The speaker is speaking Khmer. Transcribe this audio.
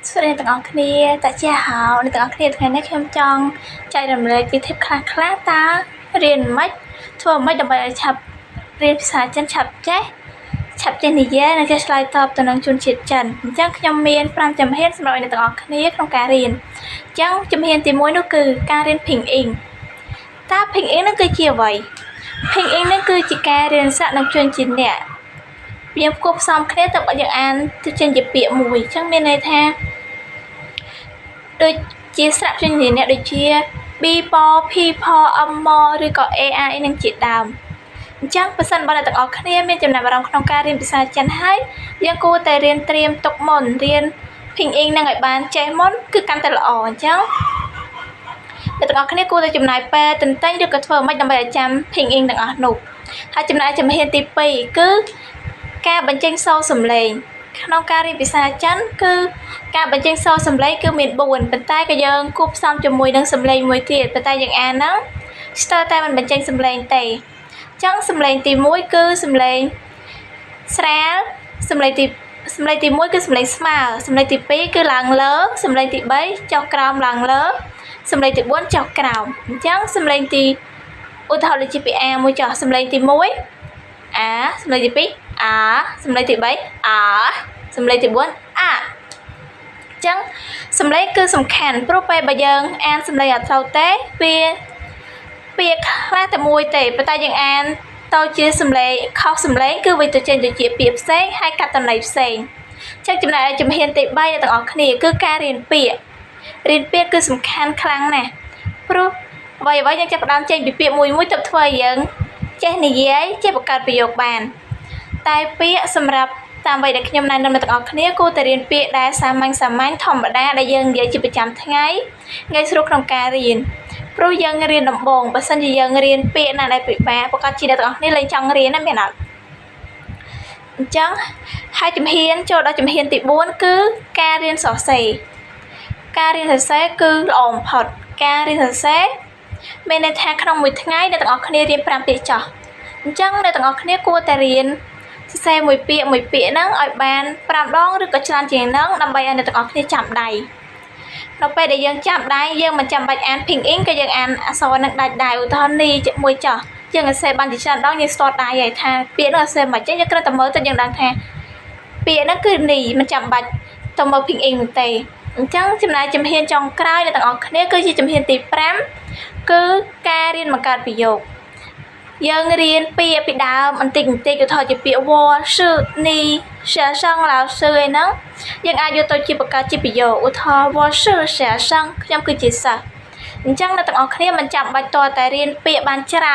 สวัสดีទាំងអស់គ្នាតាជាហៅអ្នកទាំងអស់គ្នាថ្ងៃនេះខ្ញុំចង់ចែករំលែកពីធីបខ្លះតើរៀនមិនធ្វើមិនដើម្បីឲ្យឆាប់រៀនភាសាចិនឆាប់ចេះនិយាយនិងចេះឆ្លើយតបទៅនឹងជនជាតិចិនអញ្ចឹងខ្ញុំមាន5ជំហានសម្រាប់អ្នកទាំងអស់គ្នាក្នុងការរៀនអញ្ចឹងជំហានទី1នោះគឺការរៀនភីងអ៊ីងតើភីងអ៊ីងនោះគឺជាអ្វីភីងអ៊ីងនោះគឺជាការរៀនសាក់នឹងជនជាតិអ្នកយើងគប់ផ្សំគ្នាទៅឲ្យយើងអានទៅចេញជាពាក្យមួយអញ្ចឹងមានន័យថាដូចជាស្រាប់ជនជាតិអ្នកដូចជា B ព P ផ M មឬក៏ A I នឹងជាដើមអញ្ចឹងបើសិនបើអ្នកទាំងអស់គ្នាមានចំណាប់អារម្មណ៍ក្នុងការរៀនភាសាចិនហើយយើងគួរតែរៀនត្រៀមទុកមុនរៀនភីងអ៊ីងនឹងឲ្យបានចេះមុនគឺកាន់តែល្អអញ្ចឹងអ្នកទាំងអស់គ្នាគួរតែចំណាយពេលទន្ទិញឬក៏ធ្វើមិនដើម្បីឲ្យចាំភីងអ៊ីងទាំងអស់នោះហើយចំណាយជំហានទី2គឺការបញ្ចេញសូរសំឡេងក្នុងការរៀនភាសាចិនគឺការបញ្ចេញសូរសំឡេងគឺមាន4ប៉ុន្តែក៏យើងគួបផ្សំជាមួយនឹងសំឡេងមួយទៀតប៉ុន្តែយើងអានហ្នឹងស្ទើរតែមិនបញ្ចេញសំឡេងទេអញ្ចឹងសំឡេងទី1គឺសំឡេងស្រាលសំឡេងទី1គឺសំឡេងស្មើសំឡេងទី2គឺឡើងលើសំឡេងទី3ចុះក្រោមឡើងលើសំឡេងទី4ចុះក្រោមអញ្ចឹងសំឡេងទីឧទាហរណ៍ដូចជាពី A មួយចុះសំឡេងទី1អាសំឡេងទី2អាសំឡេងទី3អាសំឡេងទី4អាអញ្ចឹងសំឡេងគឺសំខាន់ព្រោះពេលបើយើងអានសំឡេងអត់ត្រូវទេវាពាក្យខ្លះតែមួយទេប៉ុន្តែយើងអានទៅជាសំឡេងខុសសំឡេងគឺវាទៅចេញទៅជាពាក្យផ្សេងហើយកាត់តម្លៃផ្សេងអញ្ចឹងចំណែកជំហានទី3អ្នកទាំងអស់គ្នាគឺការរៀនពាក្យគឺសំខាន់ខ្លាំងណាស់ព្រោះអ្វីៗយើងចាប់ផ្ដើមចេញពីពាក្យមួយទៅធ្វើឲ្យយើងចេះនិយាយចេះបង្កើតប្រយោគបានតែពាក្យសម្រាប់តាមអ្វីដែលខ្ញុំណែនាំអ្នកទាំងអស់គ្នាគួរតែរៀនពាក្យដែលសាមញ្ញធម្មតាដែលយើងនិយាយជាប្រចាំថ្ងៃងាយស្រួលក្នុងការរៀនព្រោះយើងរៀនដំបូងបើសិនជាយើងរៀនពាក្យណាដែលពិបាកប្រកាសជាអ្នកទាំងអស់គ្នាលែងចង់រៀនណាមែនអត់អញ្ចឹងហើយជំហានចូលដល់ជំហានទី4គឺការរៀនសរសេរគឺល្អបំផុតការរៀនសរសេរមានន័យថាក្នុងមួយថ្ងៃអ្នកទាំងអស់គ្នារៀន5ពាក្យចុះអញ្ចឹងអ្នកទាំងអស់គ្នាគួរតែរៀនសរសេរមួយពាក្យហ្នឹងឲ្យបាន5ដងឬក៏ច្រើនជាងហ្នឹងដើម្បីឲ្យអ្នកទាំងអស់គ្នាចាំដៃនៅពេលដែលយើងចាំដៃយើងមិនចាំបាច់អានភីងអ៊ីងក៏យើងអានអក្សរនឹងដាច់ដែរឧទាហរណ៍នេះមួយចុះយើងសរសេរបានជាច្រើនដងយើងស្ទាត់ដៃហើយថាពាក្យនោះសរសេរមិនចេញយើងគ្រាន់តែមើលទៅយើងដឹងថាពាក្យហ្នឹងគឺនេះមិនចាំបាច់ទៅមើលភីងអ៊ីងនោះទេអញ្ចឹងចំណាយជំហានចុងក្រោយអ្នកទាំងអស់គ្នាគឺជាជំហានទី5គឺការរៀនបង្កើតប្រយោគយើងរៀនពាក្យពីដើមបន្តិចឧទាហរណ៍ជាពាក្យវ៉ឈឺនីសាសងឡាស៊ឺអីហ្នឹងយើងអាចយកទៅជាបង្កើតជាប្រយោគឧទាហរណ៍វ៉ឈឺសាសងខ្ញុំគឺជាសិស្សអញ្ចឹងអ្នកទាំងអស់គ្នាមិនចាំបាច់តតែរៀនពាក្យបានច្រើន